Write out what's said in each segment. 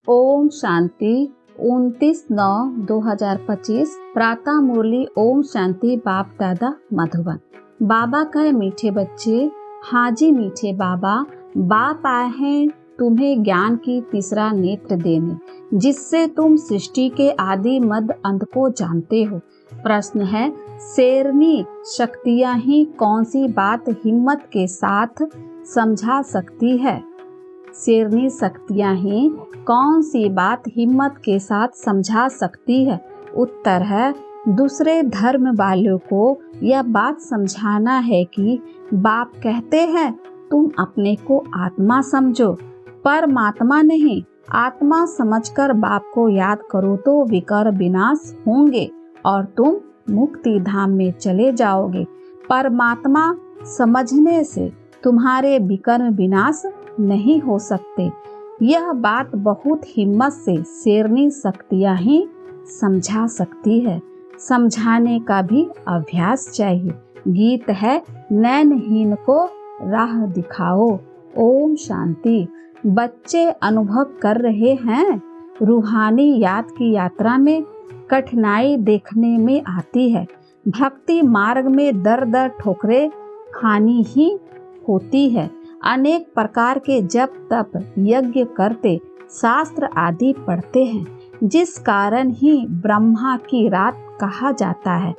ओम शांति 29/9/2025 प्रातः मुरली। ओम शांति। बाप दादा मधुबन। बाबा कहे मीठे बच्चे, हाजी मीठे बाबा, बाप आए हैं तुम्हें ज्ञान की तीसरा नेत्र देने, जिससे तुम सृष्टि के आदि मध्य अंत को जानते हो। प्रश्न है, शेरनी शक्तियाँ ही कौन सी बात हिम्मत के साथ समझा सकती है? शेरनी शक्तियाँ ही कौन सी बात हिम्मत के साथ समझा सकती है? उत्तर है, दूसरे धर्म वालों को यह बात समझाना है कि बाप कहते हैं तुम अपने को आत्मा समझो, परमात्मा नहीं। आत्मा समझकर बाप को याद करो तो विकार विनाश होंगे और तुम मुक्ति धाम में चले जाओगे। परमात्मा समझने से तुम्हारे विकर्म विनाश नहीं हो सकते। यह बात बहुत हिम्मत से शेरनी शक्तियाँ ही समझा सकती है। समझाने का भी अभ्यास चाहिए। गीत है, नैनहीन को राह दिखाओ। ओम शांति। बच्चे अनुभव कर रहे हैं, रूहानी याद की यात्रा में कठिनाई देखने में आती है। भक्ति मार्ग में दर दर ठोकरें खानी ही होती है। अनेक प्रकार के जप तप यज्ञ करते, शास्त्र आदि पढ़ते हैं, जिस कारण ही ब्रह्मा की रात कहा जाता है।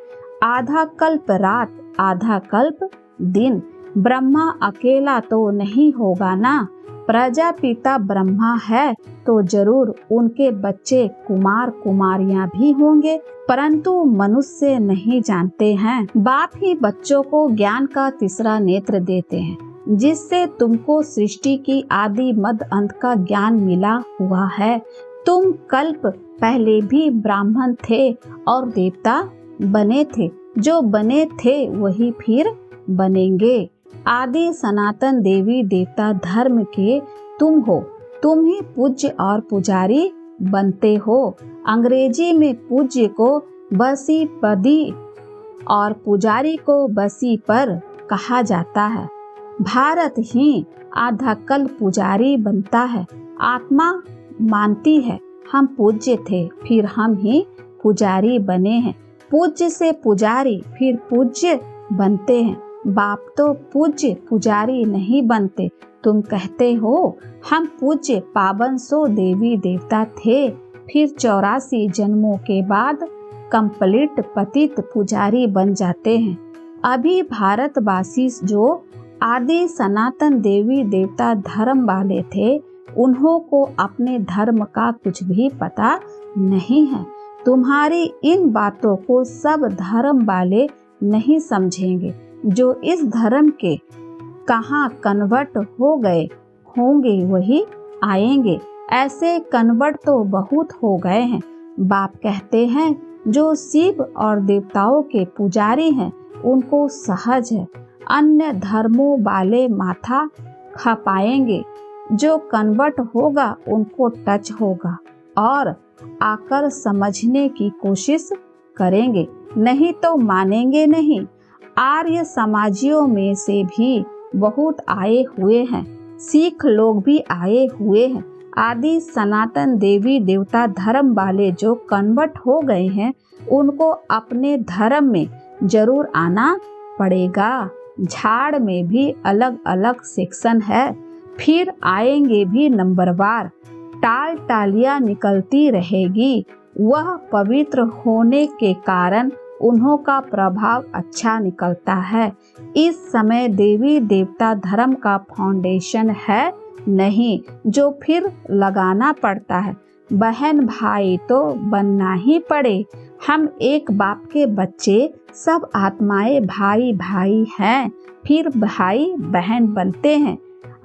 आधा कल्प रात, आधा कल्प दिन। ब्रह्मा अकेला तो नहीं होगा ना। प्रजापिता ब्रह्मा है तो जरूर उनके बच्चे कुमार कुमारियां भी होंगे, परंतु मनुष्य नहीं जानते हैं। बाप ही बच्चों को ज्ञान का तीसरा नेत्र देते हैं, जिससे तुमको सृष्टि की आदि मध्य अंत का ज्ञान मिला हुआ है। तुम कल्प पहले भी ब्राह्मण थे और देवता बने थे। जो बने थे वही फिर बनेंगे। आदि सनातन देवी देवता धर्म के तुम हो। तुम ही पूज्य और पुजारी बनते हो। अंग्रेजी में पूज्य को बसी पदी और पुजारी को बसी पर कहा जाता है। भारत ही आधा कल पुजारी बनता है। आत्मा मानती है हम पूज्य थे, फिर हम ही पुजारी बने हैं। पूज्य से पुजारी फिर पूज्य बनते हैं। बाप तो पूज्य पुजारी नहीं बनते। तुम कहते हो हम पूज्य पावन सो देवी देवता थे, फिर 84 जन्मों के बाद कंप्लीट पतित पुजारी बन जाते हैं। अभी भारतवासी जो आदि सनातन देवी देवता धर्म वाले थे, उन्हों को अपने धर्म का कुछ भी पता नहीं है। तुम्हारी इन बातों को सब धर्म वाले नहीं समझेंगे। जो इस धर्म के कहाँ कन्वर्ट हो गए होंगे वही आएंगे। ऐसे कन्वर्ट तो बहुत हो गए हैं। बाप कहते हैं जो शिव और देवताओं के पुजारी हैं उनको सहज है। अन्य धर्मों वाले माथा खपाएंगे। जो कन्वर्ट होगा उनको टच होगा और आकर समझने की कोशिश करेंगे, नहीं तो मानेंगे नहीं। आर्य समाजियों में से भी बहुत आए हुए हैं। सिख लोग भी आए हुए हैं। आदि सनातन देवी देवता धर्म वाले जो कन्वर्ट हो गए हैं उनको अपने धर्म में जरूर आना पड़ेगा। झाड़ में भी अलग अलग सेक्शन है, फिर आएंगे भी नंबरवार। टाल टालियां निकलती रहेगी। वह पवित्र होने के कारण उन्हों का प्रभाव अच्छा निकलता है। इस समय देवी देवता धर्म का फाउंडेशन है नहीं, जो फिर लगाना पड़ता है। बहन भाई तो बनना ही पड़े। हम एक बाप के बच्चे, सब आत्माएं भाई भाई हैं, फिर भाई बहन बनते हैं।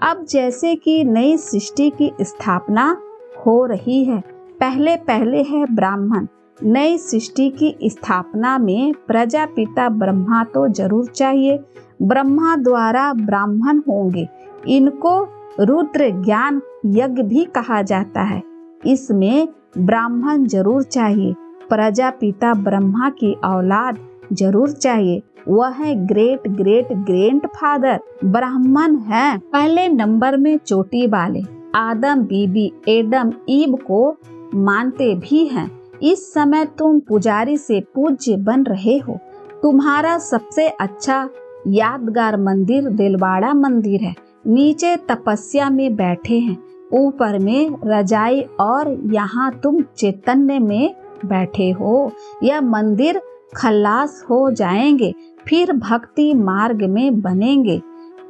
अब जैसे कि नई सृष्टि की स्थापना हो रही है, पहले पहले है ब्राह्मण। नई सृष्टि की स्थापना में प्रजापिता ब्रह्मा तो जरूर चाहिए। ब्रह्मा द्वारा ब्राह्मण होंगे। इनको रुद्र ज्ञान यज्ञ भी कहा जाता है। इसमें ब्राह्मण जरूर चाहिए। प्रजापिता ब्रह्मा की औलाद जरूर चाहिए। वह है ग्रेट ग्रेट ग्रैंड फादर ब्राह्मण हैं। पहले नंबर में चोटी वाले। आदम बीबी एडम ईव को मानते भी हैं। इस समय तुम पुजारी से पूज्य बन रहे हो। तुम्हारा सबसे अच्छा यादगार मंदिर दिलवाड़ा मंदिर है। नीचे तपस्या में बैठे हैं, ऊपर में रजाई, और यहाँ तुम चैतन्य में बैठे हो। यह मंदिर खल्लास हो जाएंगे, फिर भक्ति मार्ग में बनेंगे।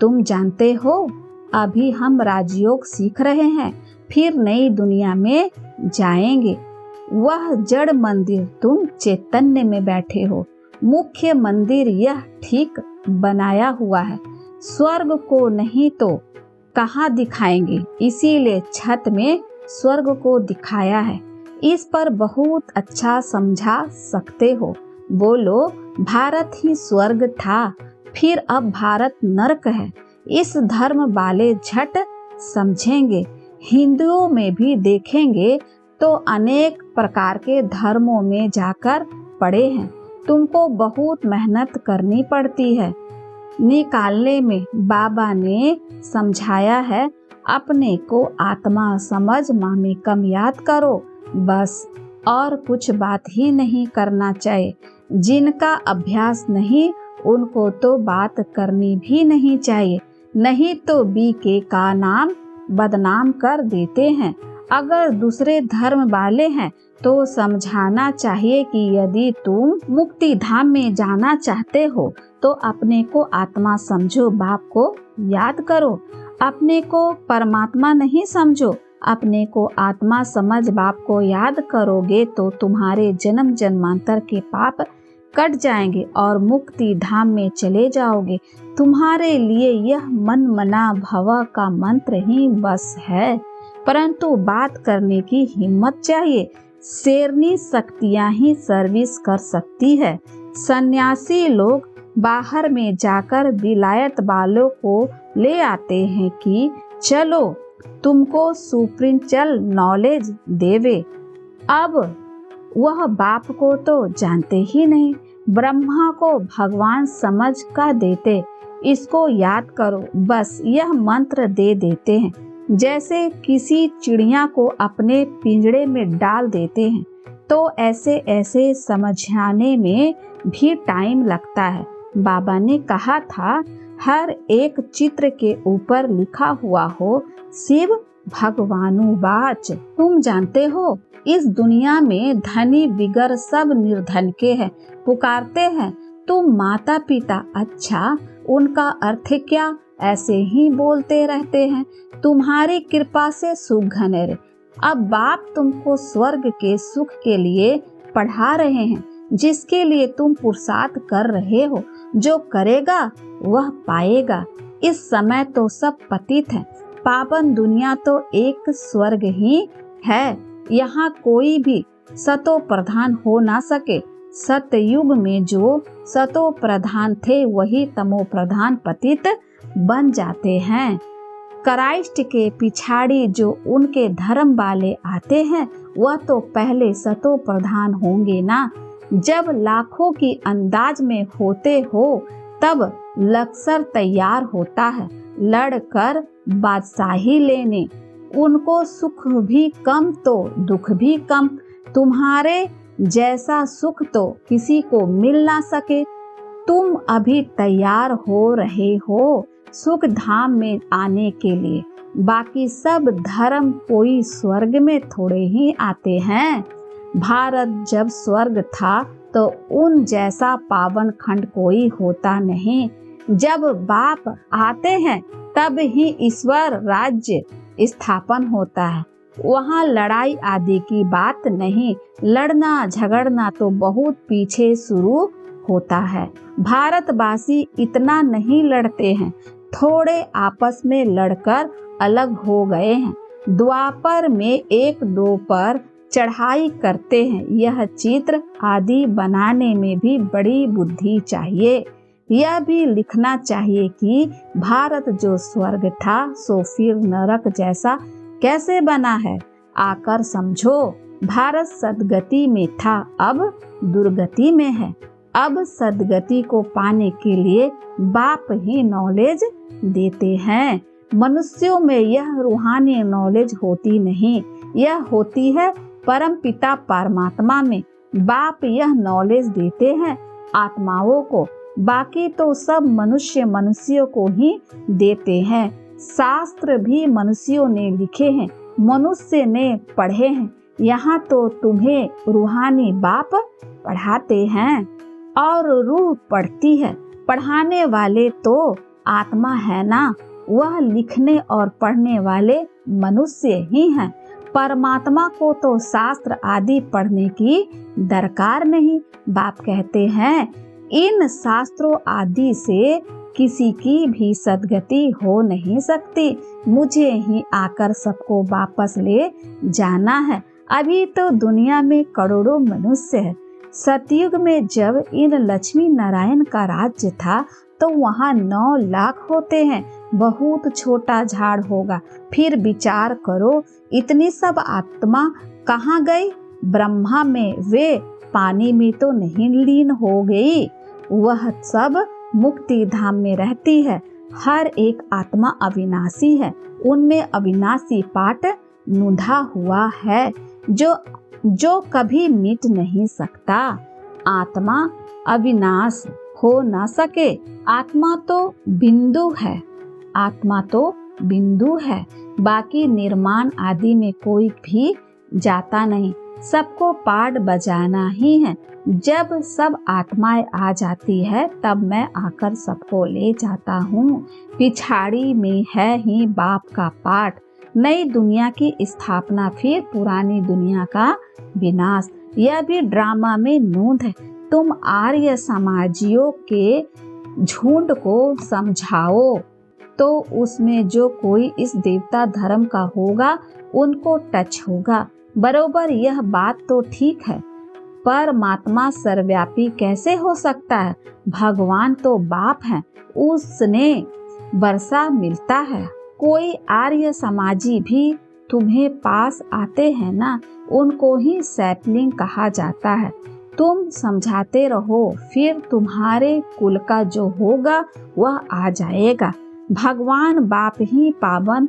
तुम जानते हो, अभी हम राजयोग सीख रहे हैं, फिर नई दुनिया में जाएंगे। वह जड़ मंदिर, तुम चैतन्य में बैठे हो। मुख्य मंदिर यह ठीक बनाया हुआ है। स्वर्ग को नहीं तो कहाँ दिखाएंगे, इसीलिए छत में स्वर्ग को दिखाया है। इस पर बहुत अच्छा समझा सकते हो। बोलो, भारत ही स्वर्ग था, फिर अब भारत नरक है। इस धर्म वाले झट समझेंगे। हिंदुओं में भी देखेंगे तो अनेक प्रकार के धर्मों में जाकर पड़े हैं। तुमको बहुत मेहनत करनी पड़ती है निकालने में। बाबा ने समझाया है, अपने को आत्मा समझ मामे कम याद करो, बस, और कुछ बात ही नहीं करना चाहिए। जिनका अभ्यास नहीं, उनको तो बात करनी भी नहीं चाहिए, नहीं तो बीके का नाम बदनाम कर देते हैं। अगर दूसरे धर्म वाले हैं तो समझाना चाहिए कि यदि तुम मुक्ति धाम में जाना चाहते हो तो अपने को आत्मा समझो, बाप को याद करो। अपने को परमात्मा नहीं समझो, अपने को आत्मा समझ बाप को याद करोगे तो तुम्हारे जन्म जन्मांतर के पाप कट जाएंगे और मुक्ति धाम में चले जाओगे। तुम्हारे लिए यह मन मना भव का मंत्र ही बस है, परंतु बात करने की हिम्मत चाहिए। शेरनी शक्तियाँ ही सर्विस कर सकती है। सन्यासी लोग बाहर में जाकर विलायत वालों को ले आते हैं कि चलो तुमको सुप्रिंचल नॉलेज देवे। अब वह बाप को तो जानते ही नहीं, ब्रह्मा को भगवान समझ का देते, इसको याद करो, बस यह मंत्र दे देते हैं। जैसे किसी चिड़िया को अपने पिंजड़े में डाल देते हैं, तो ऐसे ऐसे समझाने में भी टाइम लगता है। बाबा ने कहा था, हर एक चित्र के ऊपर लिखा हुआ हो शिव भगवानुवाच। तुम जानते हो, इस दुनिया में धनी बिगर सब निर्धन के हैं, पुकारते हैं तुम माता पिता, अच्छा उनका अर्थ क्या? ऐसे ही बोलते रहते हैं, तुम्हारी कृपा से सुख घनेरे। अब बाप तुमको स्वर्ग के सुख के लिए पढ़ा रहे हैं, जिसके लिए तुम पुरुषार्थ कर रहे हो। जो करेगा वह पाएगा। इस समय तो सब पतित हैं, पावन दुनिया तो एक स्वर्ग ही है। यहाँ कोई भी सतो प्रधान हो ना सके। सतयुग में जो सतो प्रधान थे वही तमो प्रधान पतित बन जाते हैं। क्राइस्ट के पिछाड़ी जो उनके धर्म वाले आते हैं वह तो पहले सतो प्रधान होंगे ना। जब लाखों की अंदाज में होते हो तब लक्सर तैयार होता है लड़कर बादशाही लेने। उनको सुख भी कम तो दुख भी कम। तुम्हारे जैसा सुख तो किसी को मिल ना सके। तुम अभी तैयार हो रहे हो सुख धाम में आने के लिए। बाकी सब धर्म कोई स्वर्ग में थोड़े ही आते हैं। भारत जब स्वर्ग था तो उन जैसा पावन खंड कोई होता नहीं। जब बाप आते हैं तब ही ईश्वर राज्य स्थापन होता है। वहाँ लड़ाई आदि की बात नहीं। लड़ना झगड़ना तो बहुत पीछे शुरू होता है। भारतवासी इतना नहीं लड़ते हैं, थोड़े आपस में लड़कर अलग हो गए हैं। द्वापर में एक दो पर चढ़ाई करते हैं। यह चित्र आदि बनाने में भी बड़ी बुद्धि चाहिए। यह भी लिखना चाहिए कि भारत जो स्वर्ग था सो फिर नरक जैसा कैसे बना है। आकर समझो, भारत सदगति में था, अब दुर्गति में है। अब सदगति को पाने के लिए बाप ही नॉलेज देते हैं। मनुष्यों में यह रूहानी नॉलेज होती नहीं, यह होती है परम पिता परमात्मा में। बाप यह नॉलेज देते हैं आत्माओं को, बाकी तो सब मनुष्यों को ही देते हैं। शास्त्र भी मनुष्यों ने लिखे हैं, मनुष्य ने पढ़े हैं। यहाँ तो तुम्हें रूहानी बाप पढ़ाते हैं और रूह पढ़ती है। पढ़ाने वाले तो आत्मा है ना, वह लिखने और पढ़ने वाले मनुष्य ही हैं। परमात्मा को तो शास्त्र आदि पढ़ने की दरकार नहीं। बाप कहते हैं इन शास्त्रों आदि से किसी की भी सद्गति हो नहीं सकती, मुझे ही आकर सबको वापस ले जाना है। अभी तो दुनिया में करोड़ों मनुष्य है। सतयुग में जब इन लक्ष्मी नारायण का राज्य था तो वहाँ 9 लाख होते हैं, बहुत छोटा झाड़ होगा। फिर विचार करो इतनी सब आत्मा कहाँ गई? ब्रह्मा में वे पानी में तो नहीं लीन हो गई, वह सब मुक्ति धाम में रहती है। हर एक आत्मा अविनाशी है, उनमें अविनाशी पाठ नुधा हुआ है जो कभी मिट नहीं सकता। आत्मा अविनाश हो ना सके। आत्मा तो बिंदु है, आत्मा तो बिंदु है, बाकी निर्माण आदि में कोई भी जाता नहीं, सबको पाठ बजाना ही है। जब सब आत्माएं आ जाती है तब मैं आकर सबको ले जाता हूँ। पिछाड़ी में है ही बाप का पाठ, नई दुनिया की स्थापना, फिर पुरानी दुनिया का विनाश। यह भी ड्रामा में नूंद है। तुम आर्य समाजियों के झुंड को समझाओ तो उसमें जो कोई इस देवता धर्म का होगा उनको टच होगा। बरोबर यह बात तो ठीक है, परमात्मा सर्वव्यापी कैसे हो सकता है? भगवान तो बाप है, उसने वर्षा मिलता है। कोई आर्य समाजी भी तुम्हें पास आते हैं ना, उनको ही सैपलिंग कहा जाता है। तुम समझाते रहो, फिर तुम्हारे कुल का जो होगा वह आ जाएगा। भगवान बाप ही पावन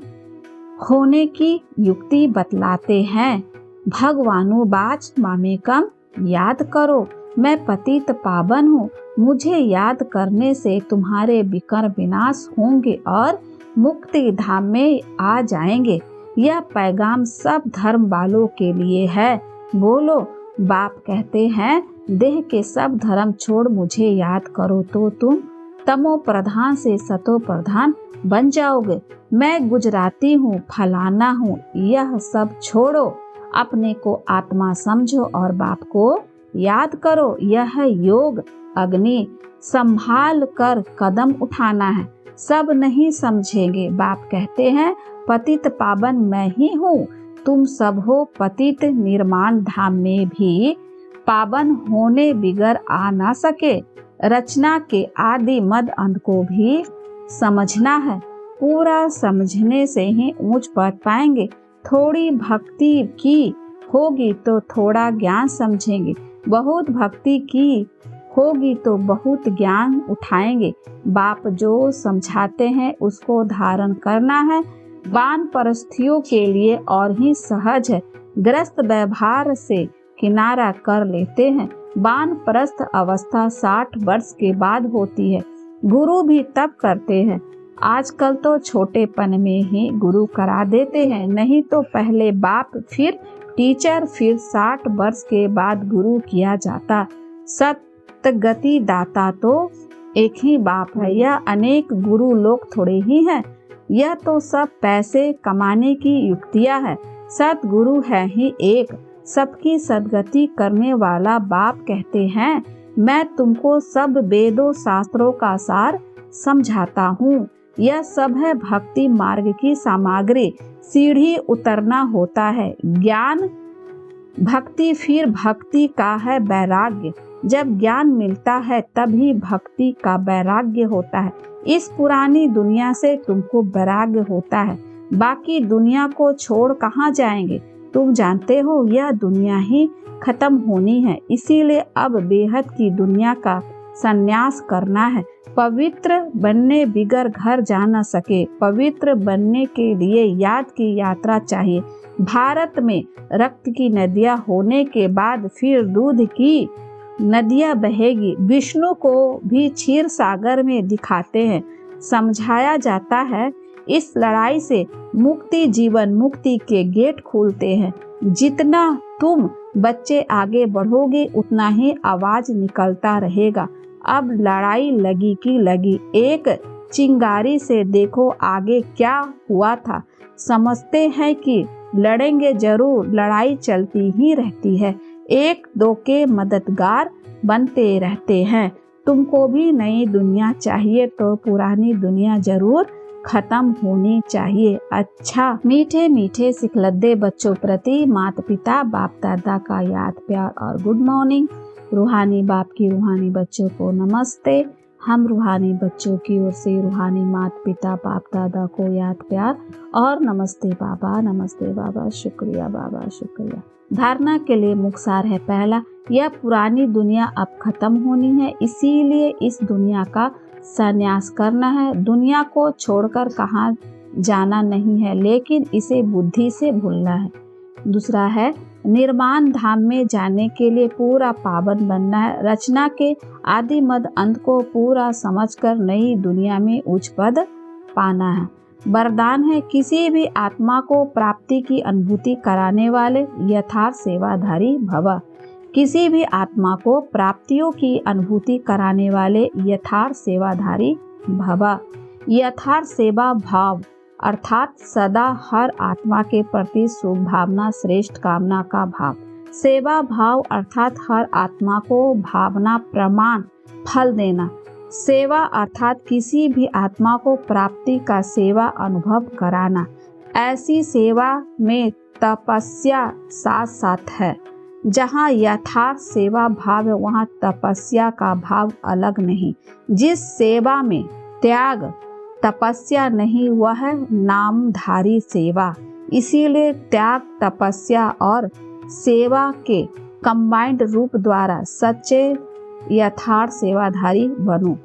होने की युक्ति बतलाते हैं। भगवानुवाच मामेकम याद करो, मैं पतित पावन हूँ, मुझे याद करने से तुम्हारे विकर विनाश होंगे और मुक्ति धाम में आ जाएंगे। यह पैगाम सब धर्म वालों के लिए है। बोलो। बाप कहते हैं देह के सब धर्म छोड़ मुझे याद करो तो तुम तमो प्रधान से सतो प्रधान बन जाओगे। मैं गुजराती हूँ, फलाना हूँ, यह सब छोड़ो, अपने को आत्मा समझो और बाप को याद करो। यह योग अग्नि, संभाल कर कदम उठाना है। सब नहीं समझेंगे। बाप कहते हैं पतित पावन मैं ही हूँ, तुम सब हो पतित। निर्माण धाम में भी पावन होने बिगर आ ना सके। रचना के आदि मद अंत को भी समझना है, पूरा समझने से ही ऊंच पड़ पाएंगे। थोड़ी भक्ति की होगी तो थोड़ा ज्ञान समझेंगे, बहुत भक्ति की होगी तो बहुत ज्ञान उठाएंगे। बाप जो समझाते हैं उसको धारण करना है। वानप्रस्थियों के लिए और ही सहज है, ग्रस्त व्यवहार से किनारा कर लेते हैं। वानप्रस्थ अवस्था 60 वर्ष के बाद होती है। गुरु भी तब करते हैं। आजकल तो छोटेपन में ही गुरु करा देते हैं, नहीं तो पहले बाप फिर टीचर, फिर 60 वर्ष के बाद गुरु किया जाता। सतगति दाता तो एक ही बाप है, यह अनेक गुरु लोग थोड़े ही हैं। यह तो सब पैसे कमाने की युक्तियां है। सतगुरु है ही एक, सबकी सदगति करने वाला। बाप कहते हैं मैं तुमको सब वेदों शास्त्रों का सार समझाता हूँ। यह सब है भक्ति मार्ग की सामग्री। सीढ़ी उतरना होता है ज्ञान भक्ति, फिर भक्ति का है वैराग्य। जब ज्ञान मिलता है तभी भक्ति का वैराग्य होता है। इस पुरानी दुनिया से तुमको वैराग्य होता है, बाकी दुनिया को छोड़ कहाँ जाएंगे? तुम जानते हो यह दुनिया ही खत्म होनी है, इसीलिए अब बेहद की दुनिया का संन्यास करना है। पवित्र बनने बिगर घर जा न सके। पवित्र बनने के लिए याद की यात्रा चाहिए। भारत में रक्त की नदियाँ होने के बाद फिर दूध की नदियाँ बहेगी। विष्णु को भी क्षीर सागर में दिखाते हैं। समझाया जाता है इस लड़ाई से मुक्ति जीवन मुक्ति के गेट खुलते हैं। जितना तुम बच्चे आगे बढ़ोगे उतना ही आवाज निकलता रहेगा। अब लड़ाई लगी की लगी। एक चिंगारी से देखो आगे क्या हुआ था। समझते हैं कि लड़ेंगे जरूर, लड़ाई चलती ही रहती है। एक दो के मददगार बनते रहते हैं। तुमको भी नई दुनिया चाहिए तो पुरानी दुनिया जरूर खत्म होनी चाहिए। अच्छा, मीठे मीठे सिखलद्दे बच्चों प्रति माता पिता बाप दादा का याद प्यार और गुड मॉर्निंग। रूहानी बाप की रूहानी बच्चों को नमस्ते। हम रूहानी बच्चों की ओर से रूहानी माता पिता बाप दादा को याद प्यार और नमस्ते बाबा, शुक्रिया बाबा, शुक्रिया। धारणा के लिए मुखसार है। पहला, यह पुरानी दुनिया अब खत्म होनी है, इसीलिए इस दुनिया का संन्यास करना है। दुनिया को छोड़कर कहाँ जाना नहीं है, लेकिन इसे बुद्धि से भूलना है। दूसरा है, निर्वाण धाम में जाने के लिए पूरा पावन बनना है। रचना के आदि मध्य अंत को पूरा समझकर नई दुनिया में उच्च पद पाना है। वरदान है, किसी भी आत्मा को प्राप्ति की अनुभूति कराने वाले यथार्थ सेवाधारी भव। किसी भी आत्मा को प्राप्तियों की अनुभूति कराने वाले यथार्थ सेवाधारी भव। यथार्थ सेवा भाव अर्थात सदा हर आत्मा के प्रति शुभ भावना, श्रेष्ठ कामना का भाव। सेवा भाव अर्थात हर आत्मा को भावना प्रमाण फल देना। सेवा अर्थात किसी भी आत्मा को प्राप्ति का सेवा अनुभव कराना। ऐसी सेवा में तपस्या साथ साथ है। जहाँ यथार्थ सेवा भाव है वहाँ तपस्या का भाव अलग नहीं। जिस सेवा में त्याग तपस्या नहीं वह है नामधारी सेवा। इसीलिए त्याग तपस्या और सेवा के कंबाइंड रूप द्वारा सच्चे यथार्थ सेवाधारी बनो।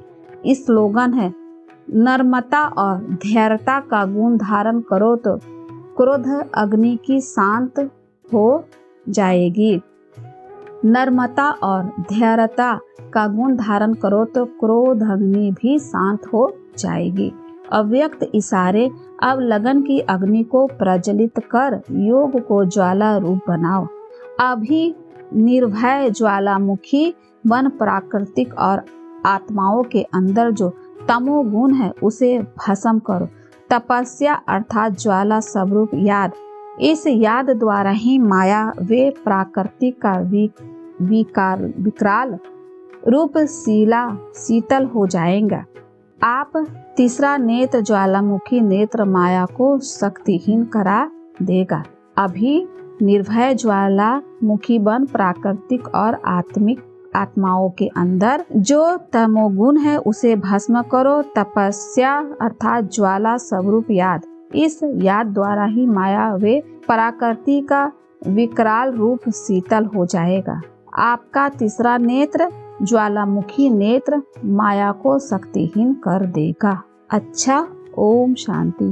इस स्लोगन है, नर्मता और धैर्यता का गुण धारण करो तो क्रोध अग्नि की शांत हो जाएगी। नर्मता और धैर्यता का गुण धारण करो तो क्रोध अग्नि भी शांत हो जाएगी। अव्यक्त इशारे, अब लगन की अग्नि को प्रज्वलित कर योग को ज्वाला रूप बनाओ। अभी निर्भय ज्वालामुखी बन प्राकृतिक और आत्माओं के अंदर जो तमोगुण है उसे भस्म करो। तपस्या अर्थात ज्वाला स्वरूप याद। इस याद द्वारा ही माया वे प्राकृतिक का विकराल रूप शीतल हो जाएगा। आप तीसरा नेत्र ज्वालामुखी नेत्र माया को शक्तिहीन करा देगा। अभी निर्भय ज्वालामुखी बन प्राकृतिक और आत्मिक आत्माओं के अंदर जो तमोगुण है उसे भस्म करो। तपस्या अर्थात ज्वाला स्वरूप याद। इस याद द्वारा ही माया वे प्रकृति का विकराल रूप शीतल हो जाएगा। आपका तीसरा नेत्र ज्वालामुखी नेत्र माया को शक्तिहीन कर देगा। अच्छा, ओम शांति।